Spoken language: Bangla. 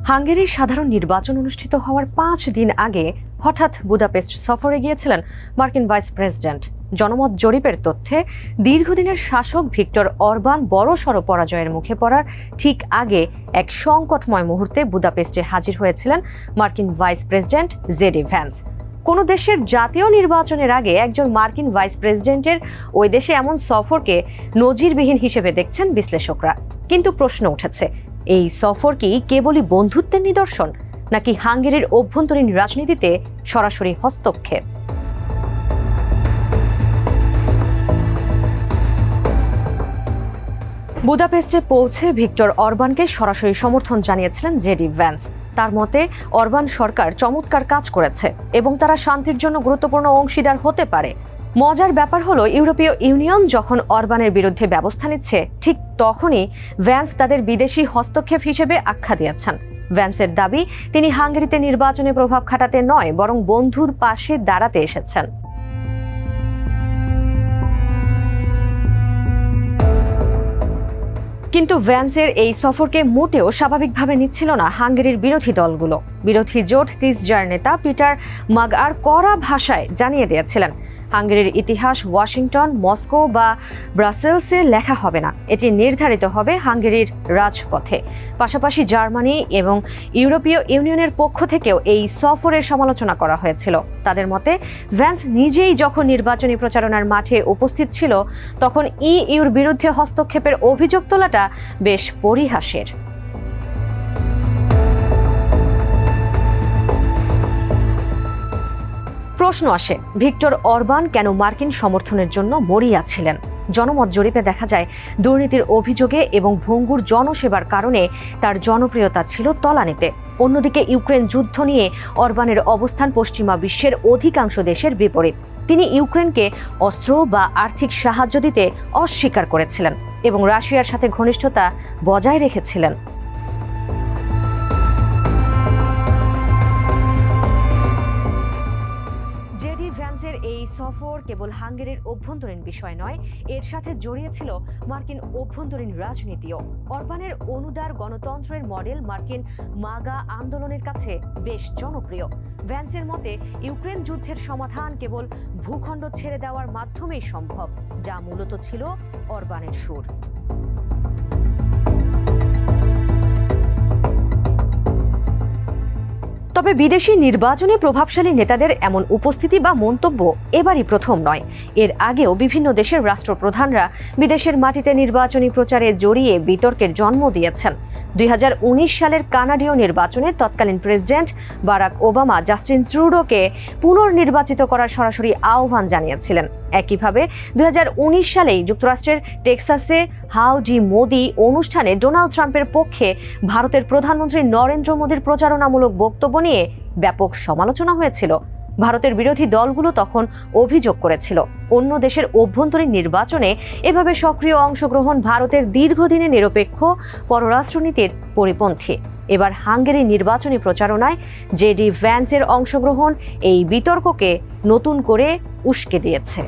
হাঙ্গেরির সাধারণ নির্বাচন অনুষ্ঠিত হওয়ার 5 দিন আগে হঠাৎ বুদাপেস্ট সফরে গিয়েছিলেন মার্কিন ভাইস প্রেসিডেন্ট। জনমত জরিপের তথ্যে দীর্ঘদিনের শাসক ভিক্টর অরবান বড়সড় পরাজয়ের মুখে পড়ার ঠিক আগে এক সংকটময় মুহূর্তে বুদাপেস্টে হাজির হয়েছিলেন মার্কিন ভাইস প্রেসিডেন্ট জেডি ভ্যান্স। কোনো দেশের জাতীয় নির্বাচনের আগে একজন মার্কিন ভাইস প্রেসিডেন্টের ওই দেশে এমন সফরকে নজিরবিহীন হিসেবে দেখছেন বিশ্লেষকরা। কিন্তু প্রশ্ন উঠেছে, এই সফর কি কেবলই বন্ধুত্বের নিদর্শন, নাকি হাঙ্গেরির অভ্যন্তরীণ রাজনীতিতে সরাসরি হস্তক্ষেপ? বুদাপেস্টে পৌঁছে ভিক্টর অরবানকে সরাসরি সমর্থন জানিয়েছিলেন জেডি ভ্যান্স। তার মতে অরবান সরকার চমৎকার কাজ করেছে এবং তারা শান্তির জন্য গুরুত্বপূর্ণ অংশীদার হতে পারে। মজার ব্যাপার হলো, ইউরোপীয় ইউনিয়ন যখন অরবানের বিরুদ্ধে ব্যবস্থা নিচ্ছে, ঠিক তখনই ভ্যান্স তাদের বিদেশি হস্তক্ষেপ হিসেবে আখ্যা দিয়েছেন। ভ্যান্সের দাবি, তিনি হাঙ্গেরিতে নির্বাচনে প্রভাব খাটাতে নয়, বরং বন্ধুর পাশে দাঁড়াতে এসেছেন। কিন্তু ভ্যান্সের এই সফরকে মোটেও স্বাভাবিকভাবে নিচ্ছিল না হাঙ্গেরির বিরোধী দলগুলো। বিরোধী জোট তিসজার নেতা পিটার মাগআর কড়া ভাষায় জানিয়ে দিয়েছিলেন, হাঙ্গেরির ইতিহাস ওয়াশিংটন, মস্কো বা ব্রাসেলসে লেখা হবে না, এটি নির্ধারিত হবে হাঙ্গেরির রাজপথে। পাশাপাশি জার্মানি এবং ইউরোপীয় ইউনিয়নের পক্ষ থেকেও এই সফরের সমালোচনা করা হয়েছিল। তাদের মতে, ভ্যান্স নিজেই যখন নির্বাচনী প্রচারণার মাঠে উপস্থিত ছিল, তখন ইইউর বিরুদ্ধে হস্তক্ষেপের অভিযোগ তোলাটা বেশ পরিহাসের। প্রশ্ন আসে, ভিক্টর অরবান কেন মার্কিন সমর্থনের জন্য মরিয়া ছিলেন? জনমত জরিপে দেখা যায়, দুর্নীতির অভিযোগে এবং ভঙ্গুর জনসেবার কারণে তার জনপ্রিয়তা ছিল তলানিতে। অন্যদিকে ইউক্রেন যুদ্ধ নিয়ে অরবানের অবস্থান পশ্চিমা বিশ্বের অধিকাংশ দেশের বিপরীত। তিনি ইউক্রেনকে অস্ত্র বা আর্থিক সাহায্য দিতে অস্বীকার করেছিলেন এবং রাশিয়ার সাথে ঘনিষ্ঠতা বজায় রেখেছিলেন। জেডি ভ্যান্সের এই সফর কেবল হাঙ্গেরির অভ্যন্তরীণ বিষয় নয়, এর সাথে জড়িয়ে ছিল মার্কিন অভ্যন্তরীণ রাজনীতিও। অরবানের অনুদার গণতন্ত্রের মডেল মার্কিন মাগা আন্দোলনের কাছে বেশ জনপ্রিয়। ভ্যান্সের মতে, ইউক্রেন যুদ্ধের সমাধান কেবল ভূখণ্ড ছেড়ে দেওয়ার মাধ্যমেই সম্ভব, যা মূলত ছিল অরবানের সুর। তবে বিদেশি নির্বাচনে প্রভাবশালী নেতাদের এমন উপস্থিতি বা মন্তব্য এবারই প্রথম নয়। এর আগেও বিভিন্ন দেশের রাষ্ট্রপ্রধানরা বিদেশের মাটিতে নির্বাচনী প্রচারে জড়িয়ে বিতর্কের জন্ম দিয়েছেন। 2019 সালের কানাডীয় নির্বাচনে তৎকালীন প্রেসিডেন্ট বারাক ওবামা জাস্টিন ট্রুডোকে পুনর্নির্বাচিত করার সরাসরি আহ্বান জানিয়েছিলেন। একইভাবে 2019 সালেই যুক্তরাষ্ট্রের টেক্সাসে হাউডি মোদি অনুষ্ঠানে ডোনাল্ড ট্রাম্পের পক্ষে ভারতের প্রধানমন্ত্রী নরেন্দ্র মোদির প্রচারণামূলক বক্তব্য নিয়ে ব্যাপক সমালোচনা হয়েছিল। ভারতের বিরোধী দলগুলো তখন অভিযোগ করেছিল, অন্য দেশের অভ্যন্তরীণ নির্বাচনে এভাবে সক্রিয় অংশগ্রহণ ভারতের দীর্ঘদিনের নিরপেক্ষ পররাষ্ট্রনীতির পরিপন্থী। এবার হাঙ্গেরির নির্বাচনী প্রচারণায় জেডি ভ্যান্সের অংশগ্রহণ এই বিতর্ককে নতুন করে উস্কে দিয়েছে।